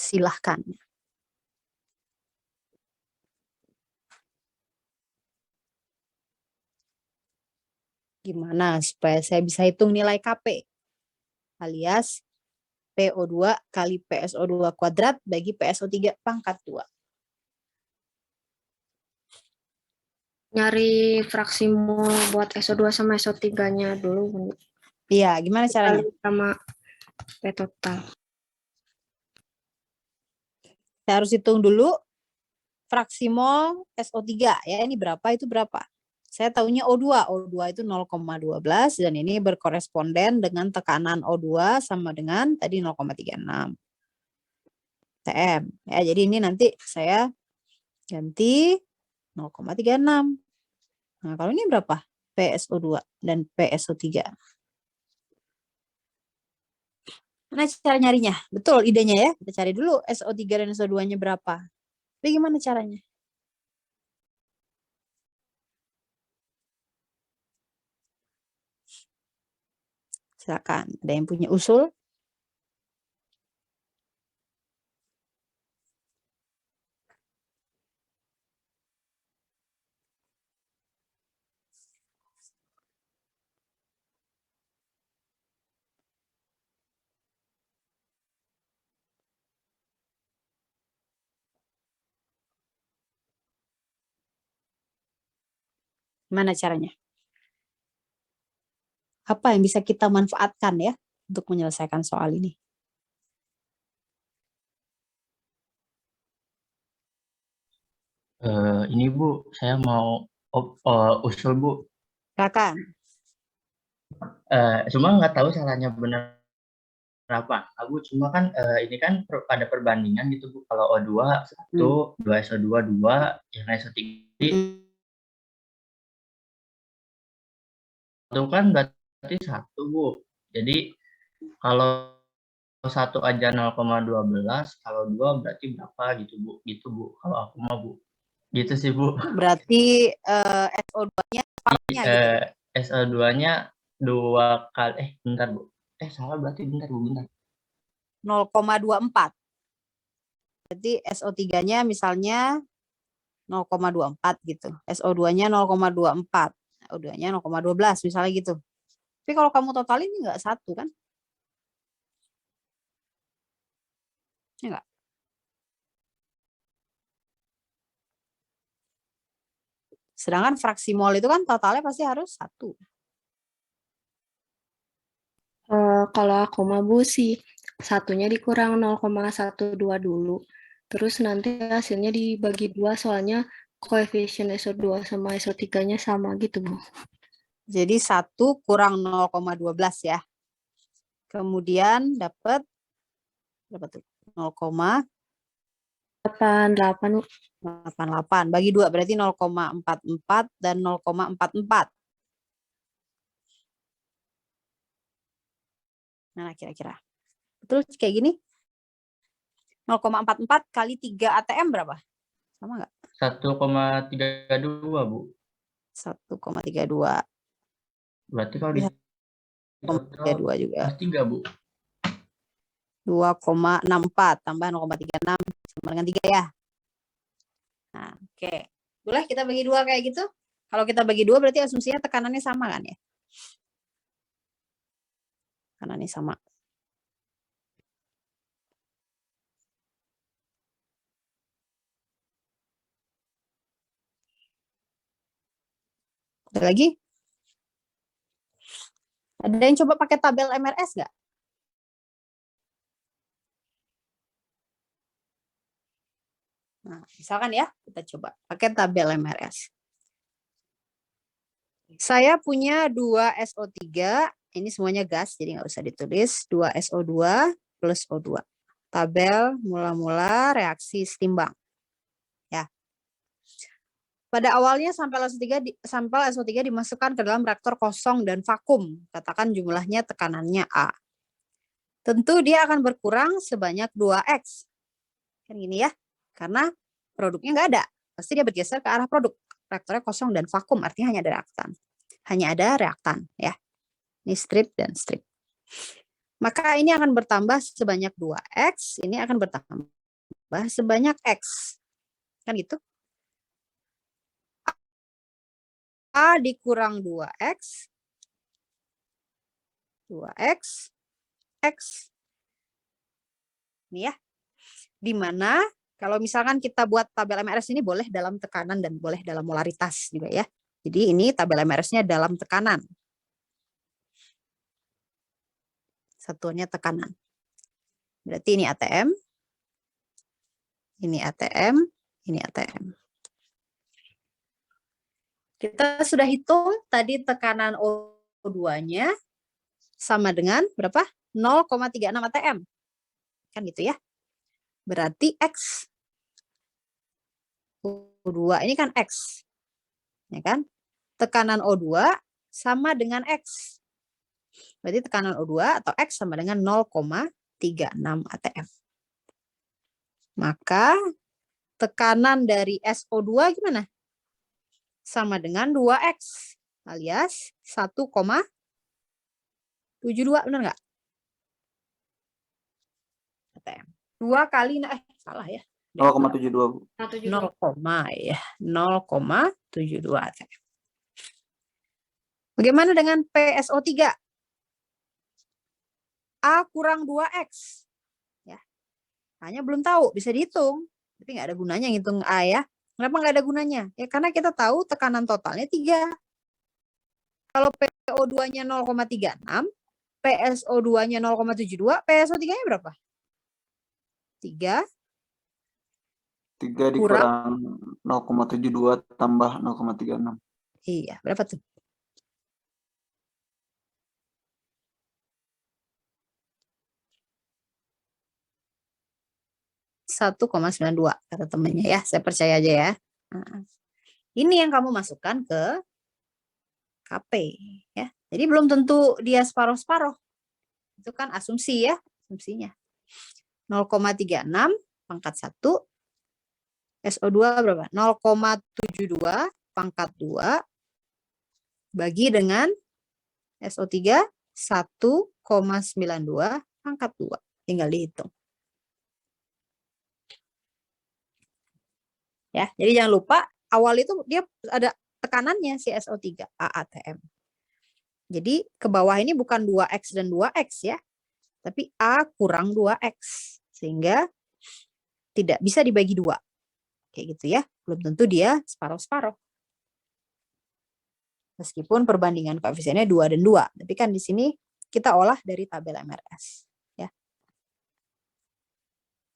Silahkan. Gimana supaya saya bisa hitung nilai Kp? Alias PO2 kali PSO2 kuadrat bagi PSO3 pangkat 2. Nyari fraksi mol buat SO2 sama SO3-nya dulu. Iya, gimana caranya? Kali sama P total. Saya harus hitung dulu fraksi mol SO3 ya. Ini berapa, itu berapa? Saya tahunya O2. O2 itu 0,12 dan ini berkoresponden dengan tekanan O2 sama dengan tadi 0,36 TM. Ya, jadi ini nanti saya ganti 0,36. Nah, kalau ini berapa? PSO2 dan PSO3. Mana cara nyarinya? Betul idenya ya. Kita cari dulu SO3 dan SO2-nya berapa. Tapi gimana caranya? Silakan. Ada yang punya usul? Gimana caranya? Apa yang bisa kita manfaatkan ya untuk menyelesaikan soal ini? Ini Bu, saya mau usul Bu. Silakan. Cuma nggak tahu salahnya benar apa. Bu, cuma kan ini kan ada perbandingan gitu Bu. Kalau O2 1, 2SO2 2, yang SO3 itu kan berarti 1 Bu. Jadi kalau 1 aja 0,12, kalau 2 berarti berapa gitu Bu. Gitu Bu, kalau aku mah Bu. Gitu sih Bu. Berarti SO2-nya separuhnya gitu. SO2-nya 2 kali, bentar Bu. Salah berarti bentar Bu, bentar. 0,24. Berarti SO3-nya misalnya 0,24 gitu. SO2-nya 0,24. O2-nya 0,12 misalnya gitu. Tapi kalau kamu totalin ini enggak 1 kan? Ya enggak? Sedangkan fraksi mol itu kan totalnya pasti harus 1. Kalau aku mah Bu sih, satunya dikurang 0,12 dulu. Terus nanti hasilnya dibagi 2 soalnya koefisien SO2 sama SO3-nya sama gitu Bu. Jadi 1 kurang 0,12 ya. Kemudian dapat berapa tuh? 0,88 bagi 2 berarti 0,44 dan 0,44. Nah, kira-kira. Betul kayak gini? 0,44 kali 3 ATM berapa? Sama enggak? 1,32 Bu. 1,32. Berarti kalau di total 1,32 juga. plus 3 Bu. 2,64 tambah 0,36 sama dengan 3 ya. Nah, oke. Boleh kita bagi 2 kayak gitu? Kalau kita bagi 2 berarti asumsinya tekanannya sama kan ya? Tekanannya sama. Ada lagi? Ada yang coba pakai tabel MRS nggak? Nah, misalkan ya, kita coba pakai tabel MRS. Saya punya 2 SO3, ini semuanya gas, jadi nggak usah ditulis. 2 SO2 plus O2. Tabel mula-mula reaksi setimbang. Ya. Pada awalnya sampel SO3 dimasukkan ke dalam reaktor kosong dan vakum. Katakan jumlahnya tekanannya A. Tentu dia akan berkurang sebanyak 2X. Kan gini ya. Karena produknya nggak ada. Pasti dia bergeser ke arah produk. Reaktornya kosong dan vakum, artinya hanya ada reaktan. Hanya ada reaktan. Ya. Ini strip dan strip. Maka ini akan bertambah sebanyak 2X. Ini akan bertambah tambah sebanyak X. Kan gitu. A dikurang 2X. 2X. X. Ini ya. Dimana kalau misalkan kita buat tabel MRS ini boleh dalam tekanan dan boleh dalam molaritas juga ya. Jadi ini tabel MRS-nya dalam tekanan. Satuannya tekanan. Berarti ini ATM. Ini ATM. Ini ATM. Kita sudah hitung tadi tekanan O2-nya sama dengan berapa? 0,36 ATM. Kan gitu ya. Berarti X. O2 ini kan X. Ya kan? Tekanan O2 sama dengan X. Berarti tekanan O2 atau X sama dengan 0,36 ATM. Maka tekanan dari SO2 gimana? Sama dengan 2X alias 1,72, benar nggak? ATM. 2 kali, salah ya. 0,72, Bu. 0, ya. 0,72 ATM. Bagaimana dengan PSO3? A kurang 2X. Ya. Hanya belum tahu, bisa dihitung. Tapi nggak ada gunanya ngitung A ya. Kenapa nggak ada gunanya? Ya karena kita tahu tekanan totalnya 3. Kalau PO2-nya 0,36, PSO2-nya 0,72, PSO3-nya berapa? 3 3 dikurang 0,72 tambah 0,36. Iya, berapa tuh? ,92 kata temennya ya. Saya percaya aja ya. Nah, ini yang kamu masukkan ke KP ya. Jadi belum tentu dia separuh-separuh. Itu kan asumsi ya, asumsinya. 0,36 pangkat 1 SO2 berapa? 0,72 pangkat 2 bagi dengan SO3 1,92 pangkat 2. Tinggal dihitung. Ya, jadi jangan lupa awal itu dia ada tekanannya si SO3 AATM. Jadi ke bawah ini bukan 2X dan 2X ya, tapi A kurang 2X. Sehingga tidak bisa dibagi 2. Kayak gitu ya, belum tentu dia separuh-separuh. Meskipun perbandingan koefisiennya 2 dan 2. Tapi kan di sini kita olah dari tabel MRS. Ya.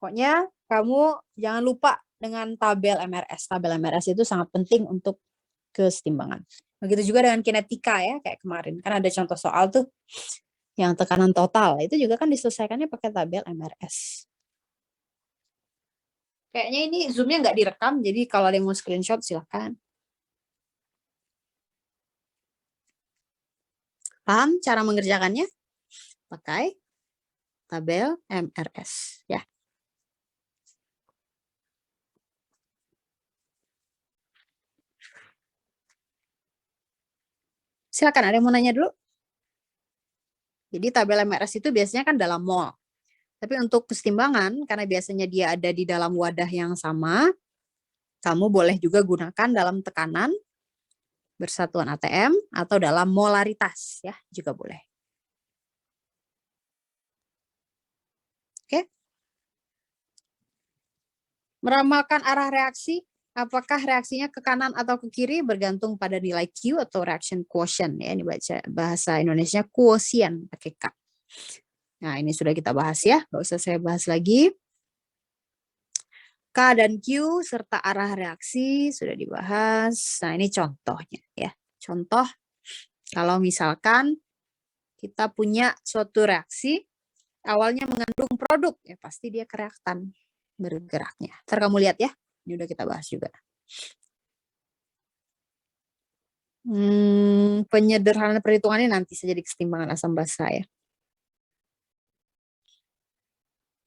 Pokoknya kamu jangan lupa dengan tabel MRS. Tabel MRS itu sangat penting untuk kesetimbangan. Begitu juga dengan kinetika ya, kayak kemarin. Kan ada contoh soal tuh yang tekanan total. Itu juga kan diselesaikannya pakai tabel MRS. Kayaknya ini zoom-nya nggak direkam, jadi kalau ada yang mau screenshot silahkan. Paham cara mengerjakannya? Pakai tabel MRS ya. Silakan, ada yang mau nanya dulu? Jadi tabel MRS itu biasanya kan dalam mol. Tapi untuk kesetimbangan, karena biasanya dia ada di dalam wadah yang sama, kamu boleh juga gunakan dalam tekanan, bersatuan ATM, atau dalam molaritas ya, juga boleh. Oke. Meramalkan arah reaksi, apakah reaksinya ke kanan atau ke kiri bergantung pada nilai Q atau reaction quotient ya, ini bahasa Indonesia quotient pakai K. Nah, ini sudah kita bahas ya, nggak usah saya bahas lagi. K dan Q serta arah reaksi sudah dibahas. Nah, ini contohnya ya. Contoh kalau misalkan kita punya suatu reaksi awalnya mengandung produk, ya pasti dia ke reaktan bergeraknya. Ntar kamu lihat ya, ini udah kita bahas juga. Penyederhanaan perhitungannya nanti saja di kesetimbangan asam basa ya.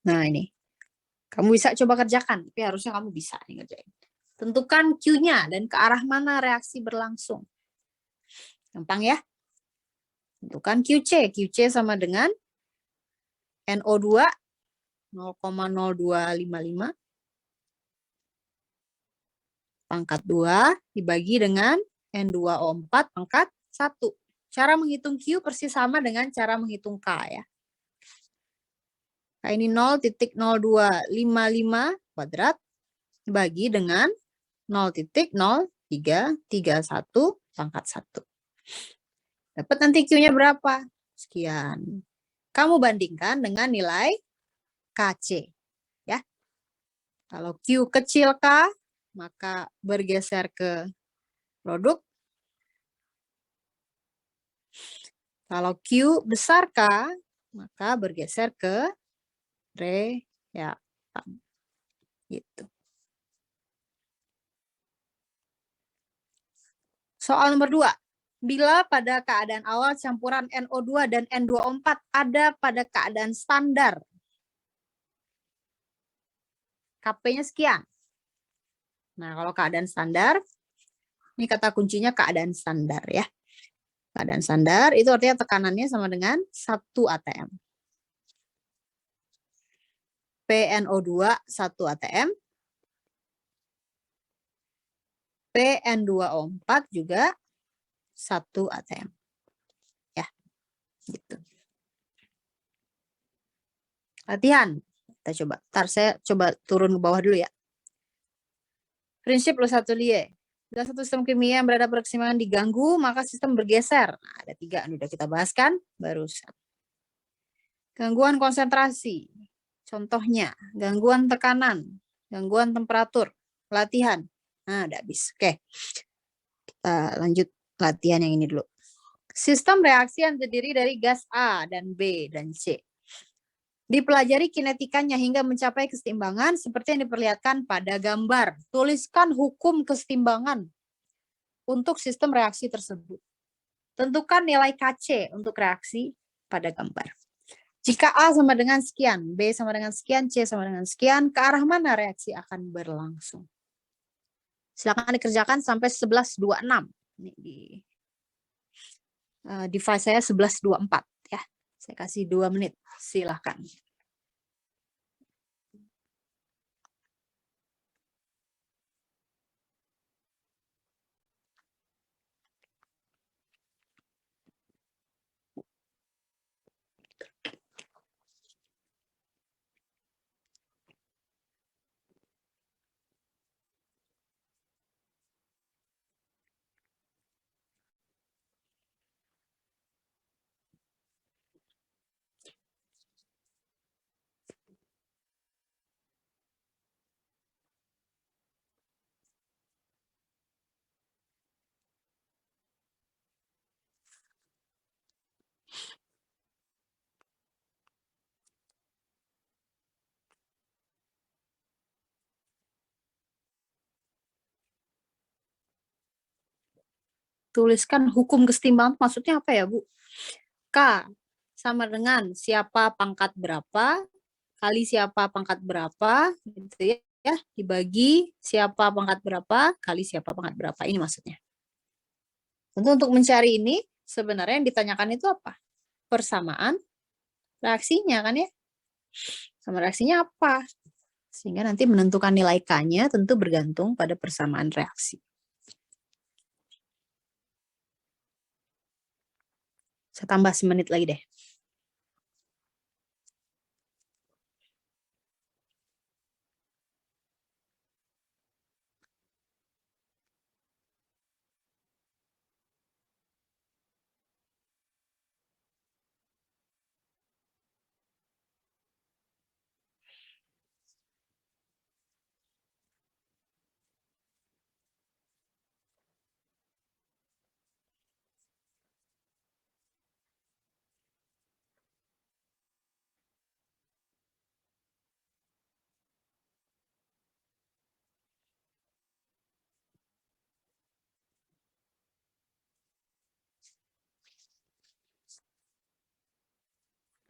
Nah ini, kamu bisa coba kerjakan, tapi harusnya kamu bisa nih ngerjain. Tentukan Q-nya dan ke arah mana reaksi berlangsung. Gampang ya. Tentukan QC. QC sama dengan NO2 0,0255 pangkat 2 dibagi dengan N2O4 pangkat 1. Cara menghitung Q persis sama dengan cara menghitung K ya. Nah, ini 0.0255 kuadrat dibagi dengan 0.0331 pangkat 1. Dapat nanti Q-nya berapa? Sekian. Kamu bandingkan dengan nilai KC. Ya. Kalau Q kecil K, maka bergeser ke produk. Kalau Q besar K, maka bergeser ke reaktan. Gitu. Soal nomor 2. Bila pada keadaan awal campuran NO2 dan N2O4 ada pada keadaan standar, Kp-nya sekian. Nah, kalau keadaan standar, ini kata kuncinya keadaan standar ya. Keadaan standar itu artinya tekanannya sama dengan 1 atm. PNO2 1 atm. PN2O4 juga 1 atm. Ya, gitu. Latihan. Kita coba. Ntar saya coba turun ke bawah dulu ya. Prinsip Le Chatelier. Bila satu sistem kimia yang berada pada keseimbangan diganggu, maka sistem bergeser. Nah, ada 3 yang sudah kita bahas kan barusan. Gangguan konsentrasi. Contohnya, gangguan tekanan, gangguan temperatur, latihan. Nah, udah habis. Oke. Kita lanjut latihan yang ini dulu. Sistem reaksi yang terdiri dari gas A dan B dan C. Dipelajari kinetikanya hingga mencapai keseimbangan seperti yang diperlihatkan pada gambar. Tuliskan hukum keseimbangan untuk sistem reaksi tersebut. Tentukan nilai Kc untuk reaksi pada gambar. Jika A sama dengan sekian, B sama dengan sekian, C sama dengan sekian, ke arah mana reaksi akan berlangsung? Silakan dikerjakan sampai 11.26. Ini di device saya 11.24 ya. Saya kasih 2 menit. Silakan. Tuliskan hukum keseimbangan maksudnya apa ya, Bu? K sama dengan siapa pangkat berapa kali siapa pangkat berapa gitu ya, dibagi siapa pangkat berapa kali siapa pangkat berapa. Ini maksudnya. Tentu untuk mencari ini sebenarnya yang ditanyakan itu apa? Persamaan reaksinya kan ya. Sama reaksinya apa? Sehingga nanti menentukan nilai K-nya tentu bergantung pada persamaan reaksi. Saya tambah semenit lagi deh.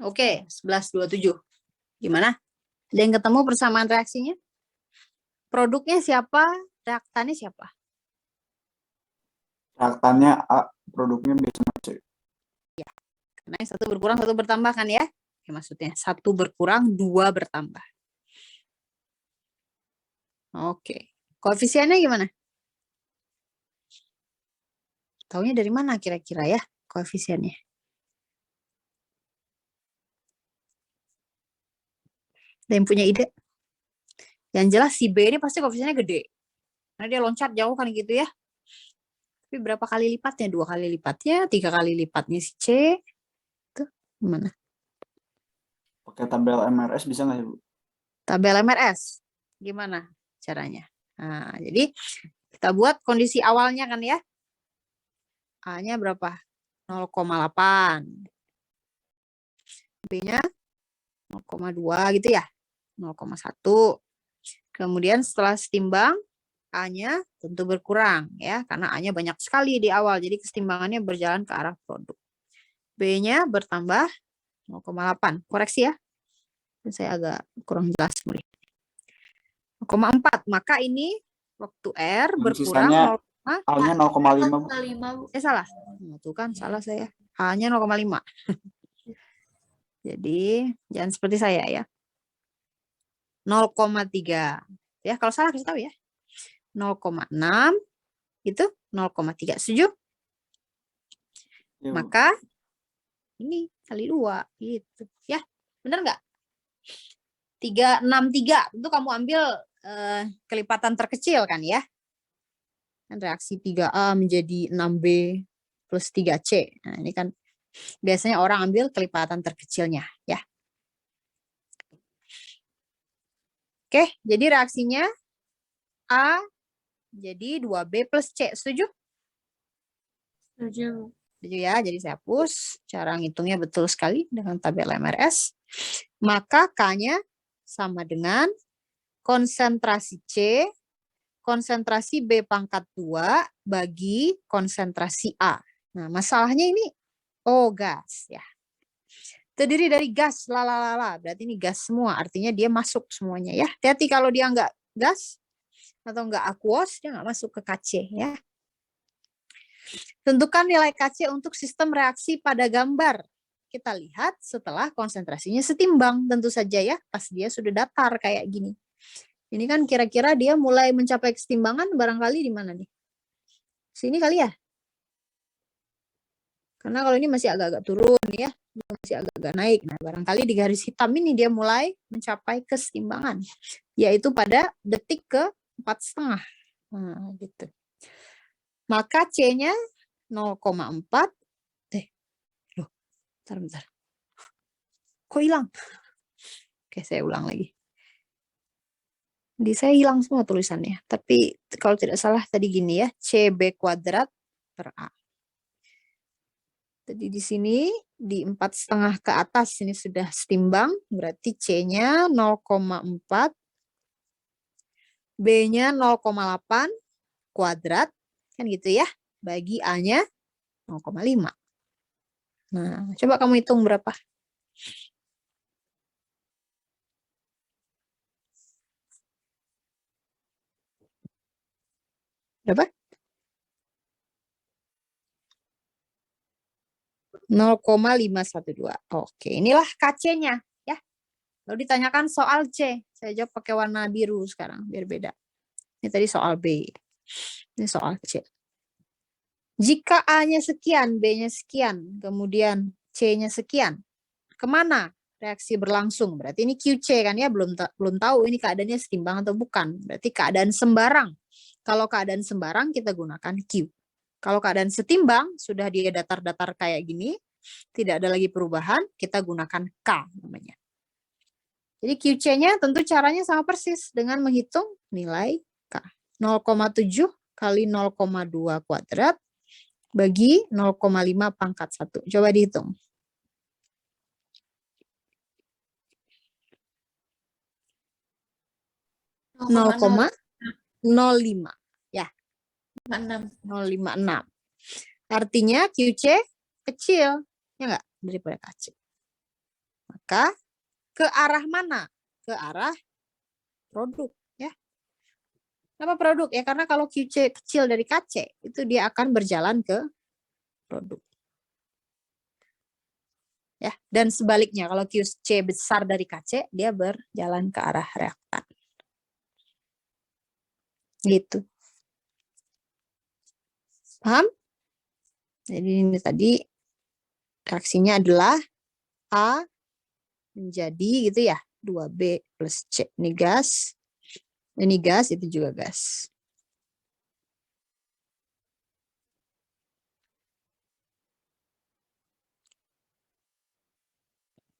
Oke, 11.27. Gimana? Ada yang ketemu persamaan reaksinya? Produknya siapa? Reaktannya siapa? Reaktannya A, produknya B sama C. Ya, karena yang satu berkurang, satu bertambah kan ya? Ya maksudnya satu berkurang, 2 bertambah. Oke. Koefisiennya gimana? Taunya dari mana kira-kira ya koefisiennya? Ada yang punya ide? Yang jelas si B ini pasti koefisiennya gede. Karena dia loncat jauh kan gitu ya. Tapi berapa kali lipatnya? 2 kali lipatnya, 3 kali lipatnya si C. Itu gimana? Pakai tabel MRS bisa nggak sih, Bu? Tabel MRS. Gimana caranya? Nah, jadi kita buat kondisi awalnya kan ya. A-nya berapa? 0,8. B-nya 0,2 gitu ya. 0,1. Kemudian setelah setimbang, A-nya tentu berkurang ya, karena A-nya banyak sekali di awal, jadi kesetimbangannya berjalan ke arah produk. B-nya bertambah 0,8. Koreksi ya. Saya agak kurang jelas mungkin. 0,4. Maka ini waktu R Yang berkurang sisanya 0, A-nya 0,5, Bu. salah. Tuh kan salah saya. A-nya 0,5. Jadi jangan seperti saya ya. 0,3. Ya, kalau salah kasih tahu ya. 0,6 itu 0,3. Setuju? Iya, Bu. Maka ini kali 2 gitu. Ya, benar nggak? 363. Tentu kamu ambil kelipatan terkecil kan ya. Kan reaksi 3A menjadi 6B plus 3C. Nah, ini kan biasanya orang ambil kelipatan terkecilnya ya. Oke, jadi reaksinya A jadi 2B plus C. Setuju? Setuju. Setuju ya, jadi saya hapus. Cara ngitungnya betul sekali dengan tabel MRS. Maka K-nya sama dengan konsentrasi C, konsentrasi B pangkat 2 bagi konsentrasi A. Nah, masalahnya ini, gas ya. Terdiri dari gas, lalalala. Berarti ini gas semua, artinya dia masuk semuanya ya. Hati-hati kalau dia nggak gas atau nggak aqueous, dia nggak masuk ke KC ya. Tentukan nilai KC untuk sistem reaksi pada gambar. Kita lihat setelah konsentrasinya setimbang, tentu saja ya, pas dia sudah datar kayak gini. Ini kan kira-kira dia mulai mencapai kesetimbangan barangkali di mana nih? Sini kali ya? Karena kalau ini masih agak-agak turun ya, masih agak-agak naik. Nah, barangkali di garis hitam ini dia mulai mencapai kesetimbangan, yaitu pada detik ke 4,5. Nah, gitu. Maka C-nya 0,4. Loh, bentar. Kok hilang? Oke, saya ulang lagi. Di saya hilang semua tulisannya. Tapi kalau tidak salah tadi gini ya, CB kuadrat per A. Jadi di sini di 4,5 ke atas ini sudah setimbang, berarti C-nya 0,4, B-nya 0,8 kuadrat, kan gitu ya, bagi A-nya 0,5. Nah, coba kamu hitung berapa? Berapa? 0,512. Oke, inilah KC-nya ya. Lalu ditanyakan soal C. Saya jawab pakai warna biru sekarang biar beda. Ini tadi soal B. Ini soal C. Jika A-nya sekian, B-nya sekian, kemudian C-nya sekian, kemana reaksi berlangsung? Berarti ini QC kan ya, belum tahu ini keadaannya setimbang atau bukan. Berarti keadaan sembarang. Kalau keadaan sembarang kita gunakan Q. Kalau keadaan setimbang, sudah dia datar-datar kayak gini, tidak ada lagi perubahan, kita gunakan K namanya. Jadi QC-nya tentu caranya sama persis dengan menghitung nilai K. 0,7 kali 0,2 kuadrat bagi 0,5 pangkat 1. Coba dihitung. 0,05 ya. 0,56. Artinya QC kecil ya enggak daripada KC. Maka ke arah mana? Ke arah produk ya. Kenapa produk? Ya karena kalau QC kecil dari KC itu dia akan berjalan ke produk. Ya, dan sebaliknya kalau QC besar dari KC dia berjalan ke arah reaktan. Gitu. Paham? Jadi ini tadi reaksinya adalah A menjadi gitu ya, 2B plus C. Ini gas, itu juga gas.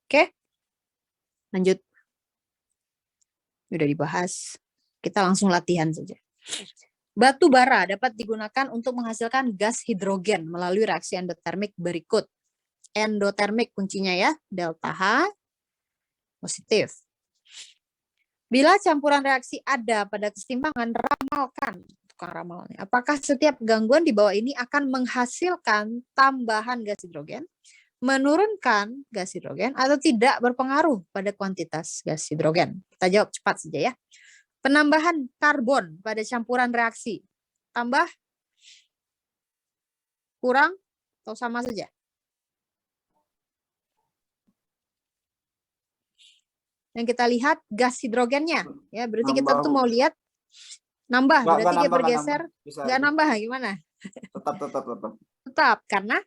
Oke, lanjut. Udah dibahas. Kita langsung latihan saja. Batu bara dapat digunakan untuk menghasilkan gas hidrogen melalui reaksi endotermik berikut. Endotermik kuncinya ya, delta H positif. Bila campuran reaksi ada pada kesetimbangan, ramalkan. Tukang ramal. Apakah setiap gangguan di bawah ini akan menghasilkan tambahan gas hidrogen, menurunkan gas hidrogen, atau tidak berpengaruh pada kuantitas gas hidrogen? Kita jawab cepat saja ya. Penambahan karbon pada campuran reaksi. Tambah, kurang, atau sama saja? Yang kita lihat gas hidrogennya. Ya, berarti kita tuh mau lihat nambah. Berarti dia bergeser. Nggak nambah, gimana? Tetap. Tetap, karena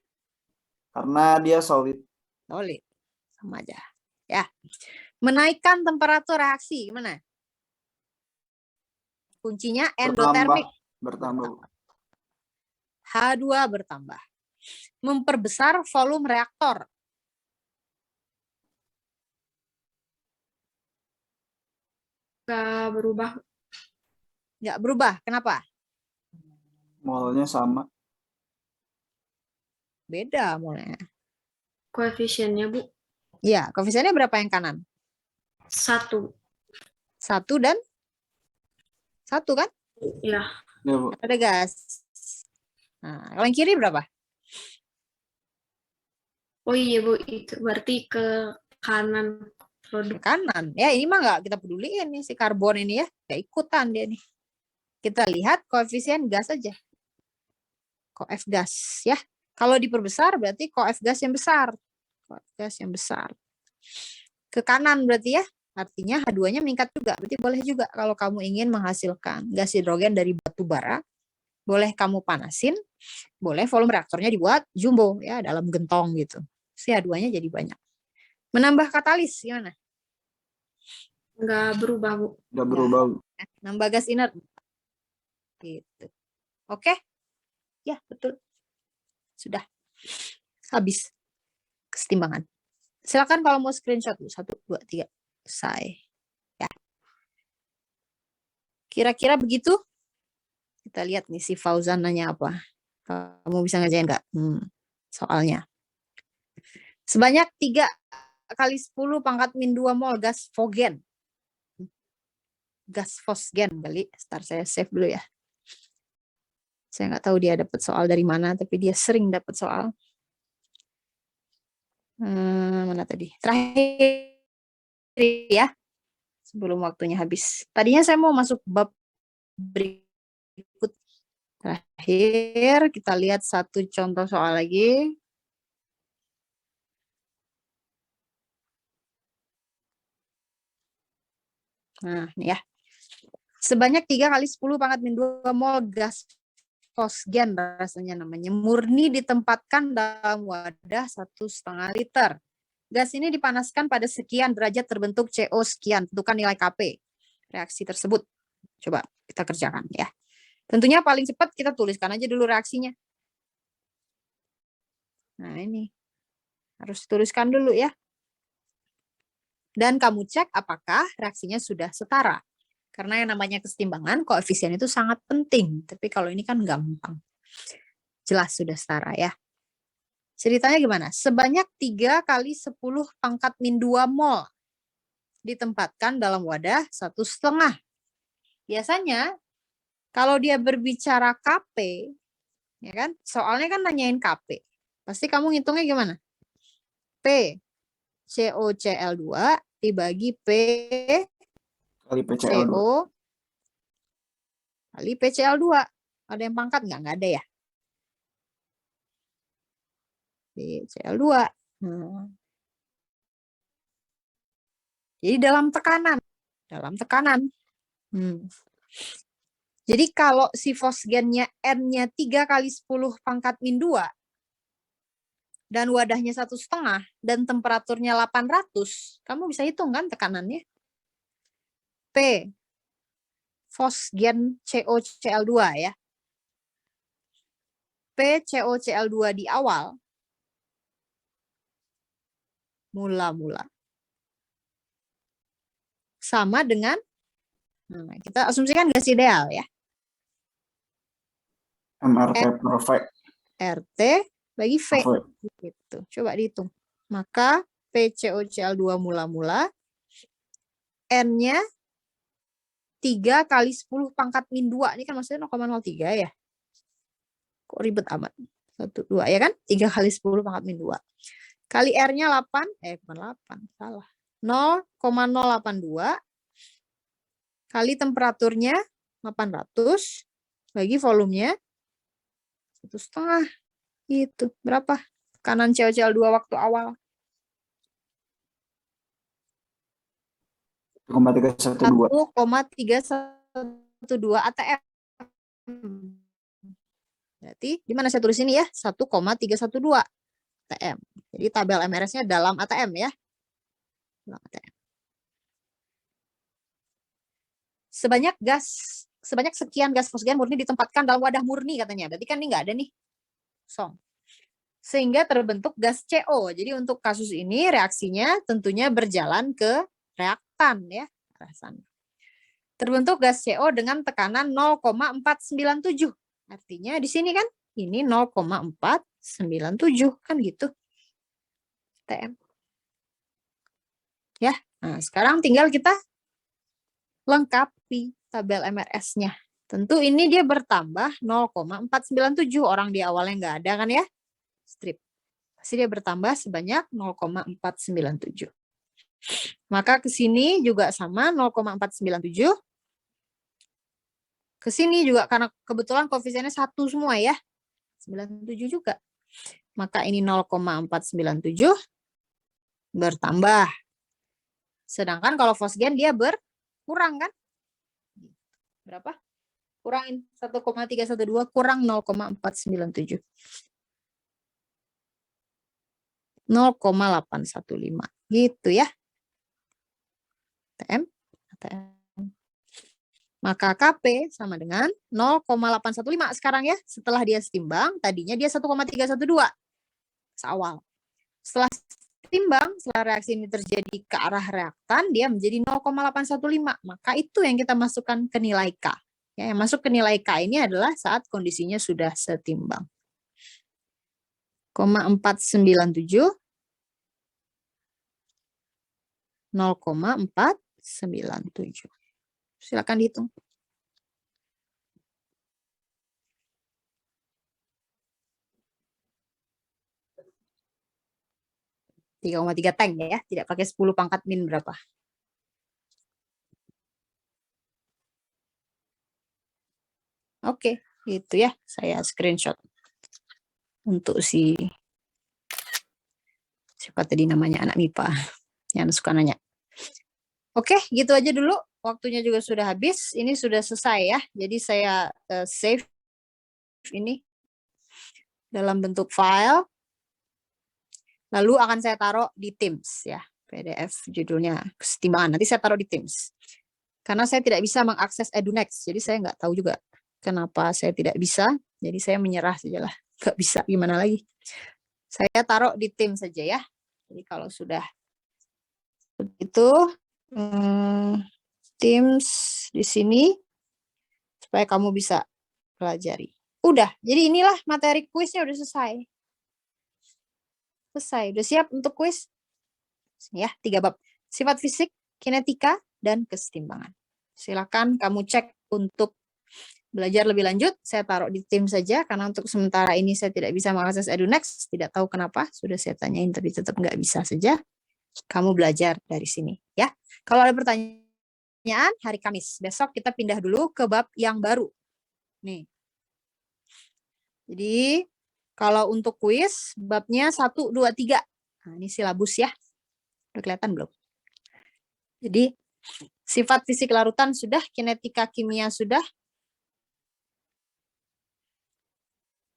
dia solid. Solid. Sama aja. Ya. Menaikkan temperatur reaksi, gimana? Kuncinya endotermik. Bertambah. H2 bertambah. Memperbesar volume reaktor. Nggak berubah. Nggak berubah. Kenapa? Molnya sama. Beda molnya. Koefisiennya, Bu. Iya, koefisiennya berapa yang kanan? 1. 1 dan 1 kan? Ya. Ya, Bu. Ada gas. Nah, kalau yang kiri berapa? Oh iya, Bu. Itu berarti ke kanan produk. Kanan. Ya, ini mah nggak kita peduliin nih si karbon ini ya. Nggak ikutan dia nih. Kita lihat koefisien gas aja. Koef gas ya. Kalau diperbesar berarti koef gas yang besar. Koef gas yang besar. Ke kanan berarti ya. Artinya H2-nya meningkat juga. Berarti boleh juga kalau kamu ingin menghasilkan gas hidrogen dari batu bara, boleh kamu panasin, boleh volume reaktornya dibuat jumbo ya, dalam gentong gitu. Si H2-nya jadi banyak. Menambah katalis gimana? Nggak berubah, Bu. Nggak berubah, Bu. Nambah gas inert. Gitu. Oke? Ya, betul. Sudah. Habis kesetimbangan. Silakan kalau mau screenshot, 1, 2, 3. Selesai. Ya. Kira-kira begitu? Kita lihat nih si Fauzan nanya apa. Kamu bisa ngerjain nggak? Soalnya. Sebanyak 3 kali 10 pangkat min 2 mol gas Fogen. Gas fosgen kali. Ntar saya save dulu ya. Saya nggak tahu dia dapat soal dari mana, tapi dia sering dapat soal. Mana tadi? Terakhir ya. Sebelum waktunya habis. Tadinya saya mau masuk bab berikut. Terakhir, kita lihat satu contoh soal lagi. Nah, ini ya. Sebanyak 3 kali 10 pangkat min 2 mol gas fosgen rasanya namanya, murni ditempatkan dalam wadah 1,5 liter. Gas ini dipanaskan pada sekian derajat terbentuk CO sekian. Tentukan nilai Kp reaksi tersebut. Coba kita kerjakan ya. Tentunya paling cepat kita tuliskan aja dulu reaksinya. Nah ini. Harus tuliskan dulu ya. Dan kamu cek apakah reaksinya sudah setara. Karena yang namanya kesetimbangan, koefisien itu sangat penting. Tapi kalau ini kan gampang. Jelas sudah setara ya. Ceritanya gimana? Sebanyak 3 kali 10 pangkat min 2 mol ditempatkan dalam wadah 1,5. Biasanya kalau dia berbicara Kp, ya kan? Soalnya kan nanyain Kp. Pasti kamu ngitungnya gimana? P COCl2 dibagi P Kali PCl2. CO kali PCl2. Ada yang pangkat nggak? Nggak ada ya? PCl2. Jadi dalam tekanan. Jadi kalau si fosgennya N-nya 3 kali 10 pangkat min 2, dan wadahnya 1,5 dan temperaturnya 800, kamu bisa hitung kan tekanannya? P fosgen COCl2 ya. PCOCl2 di awal mula-mula sama dengan, kita asumsikan gas ideal ya. MRT per V. RT bagi V. Gitu. Coba dihitung. Maka PCOCl2 mula-mula N-nya 3 kali 10 pangkat min 2. Ini kan maksudnya 0,03 ya. Kok ribet amat. 1, 2 ya kan? 3 kali 10 pangkat min 2. Kali R-nya 8. Bukan 8. Salah. 0,082. Kali temperaturnya 800. Bagi volumenya 1,5. Gitu. Berapa? Tekanan COCl2 waktu awal. 1,312. 1,312 ATM. Berarti di mana saya tulis ini ya? 1,312 ATM. Jadi tabel MRS-nya dalam ATM ya. Dalam ATM. Sebanyak sekian gas fosgen murni ditempatkan dalam wadah murni katanya. Berarti kan ini nggak ada nih. Kosong. Sehingga terbentuk gas CO. Jadi untuk kasus ini reaksinya tentunya berjalan ke reaktan ya. Terbentuk gas CO dengan tekanan 0,497. Artinya di sini kan ini 0,497 kan gitu. TM. Ya. Nah, sekarang tinggal kita lengkapi tabel MRS-nya. Tentu ini dia bertambah 0,497. Orang di awalnya nggak ada kan ya? Strip. Pasti dia bertambah sebanyak 0,497. Maka ke sini juga sama 0,497. Ke sini juga karena kebetulan koefisiennya 1 semua ya. 97 juga. Maka ini 0,497 bertambah. Sedangkan kalau fosgen dia berkurang kan? Berapa? Kurangin 1,312 kurang 0,497. 0,815 gitu ya. ATM. Maka KP sama dengan 0,815 sekarang ya. Setelah dia setimbang, tadinya dia 1,312 seawal. Setelah timbang, setelah reaksi ini terjadi ke arah reaktan, dia menjadi 0,815. Maka itu yang kita masukkan ke nilai K. Ya, yang masuk ke nilai K ini adalah saat kondisinya sudah setimbang. 0,497, 0,497. Silakan dihitung. 3,3 tank ya, tidak pakai 10 pangkat min berapa. Oke, gitu ya. Saya screenshot untuk siapa tadi namanya anak MIPA yang suka nanya. Oke, gitu aja dulu. Waktunya juga sudah habis. Ini sudah selesai ya. Jadi saya save ini dalam bentuk file. Lalu akan saya taruh di Teams ya. PDF judulnya kesetimbangan. Nanti saya taruh di Teams. Karena saya tidak bisa mengakses EduNext. Jadi saya nggak tahu juga kenapa saya tidak bisa. Jadi saya menyerah sajalah. Nggak bisa gimana lagi. Saya taruh di Teams saja ya. Jadi kalau sudah begitu, Teams di sini supaya kamu bisa pelajari. Udah, jadi inilah materi kuisnya udah selesai. Selesai, udah siap untuk kuis? Ya, 3 bab. Sifat fisik, kinetika, dan kesetimbangan. Silakan kamu cek untuk belajar lebih lanjut. Saya taruh di tim saja, karena untuk sementara ini saya tidak bisa mengakses EduNext. Tidak tahu kenapa, sudah saya tanyain tapi tetap nggak bisa saja. Kamu belajar dari sini. Ya. Kalau ada pertanyaan, hari Kamis. Besok kita pindah dulu ke bab yang baru. Nih. Jadi, kalau untuk kuis, babnya 1, 2, 3. Nah, ini silabus ya. Udah kelihatan belum? Jadi, sifat fisik larutan sudah, kinetika kimia sudah.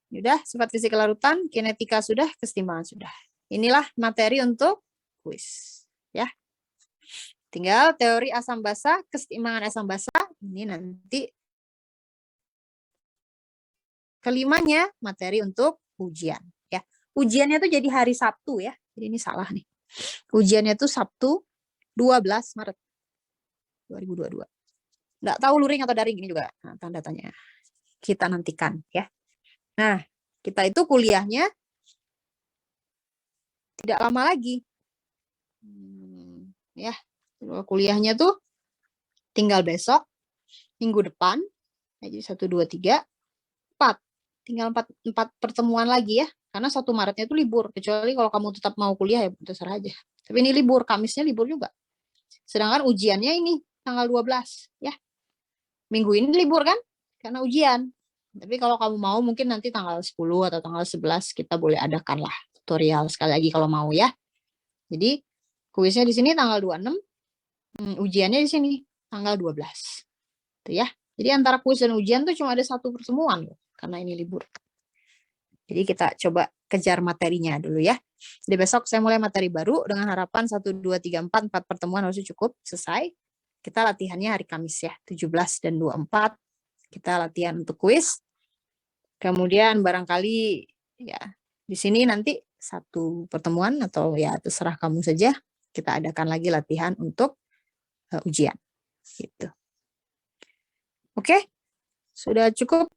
Sudah, sifat fisika larutan, kinetika sudah, kesetimbangan sudah. Inilah materi untuk kuis. Ya. Tinggal teori asam basa, kesetimbangan asam basa, ini nanti kelimanya materi untuk ujian. Ya. Ujiannya tuh jadi hari Sabtu ya. Jadi ini salah nih. Ujiannya tuh Sabtu 12 Maret 2022. Nggak tahu luring atau daring, ini juga tanda tanya. Kita nantikan ya. Nah, kita itu kuliahnya tidak lama lagi. Ya, kuliahnya tuh tinggal besok, minggu depan. Jadi 1, 2, 3, 4. Tinggal 4 pertemuan lagi ya. Karena 1 Maretnya itu libur. Kecuali kalau kamu tetap mau kuliah ya terserah aja. Tapi ini libur, Kamisnya libur juga. Sedangkan ujiannya ini tanggal 12 ya. Minggu ini libur kan? Karena ujian. Tapi kalau kamu mau mungkin nanti tanggal 10 atau tanggal 11 kita boleh adakan lah tutorial sekali lagi kalau mau ya. Jadi kuisnya di sini tanggal 26, ujiannya di sini tanggal 12. Itu ya. Jadi antara kuis dan ujian tuh cuma ada 1 pertemuan loh, karena ini libur. Jadi kita coba kejar materinya dulu ya. Jadi besok saya mulai materi baru dengan harapan 1, 2, 3, 4 pertemuan harusnya cukup selesai. Kita latihannya hari Kamis ya, 17 dan 24. Kita latihan untuk kuis. Kemudian barangkali ya di sini nanti 1 pertemuan atau ya terserah kamu saja. Kita adakan lagi latihan untuk ujian. Gitu. Oke, sudah cukup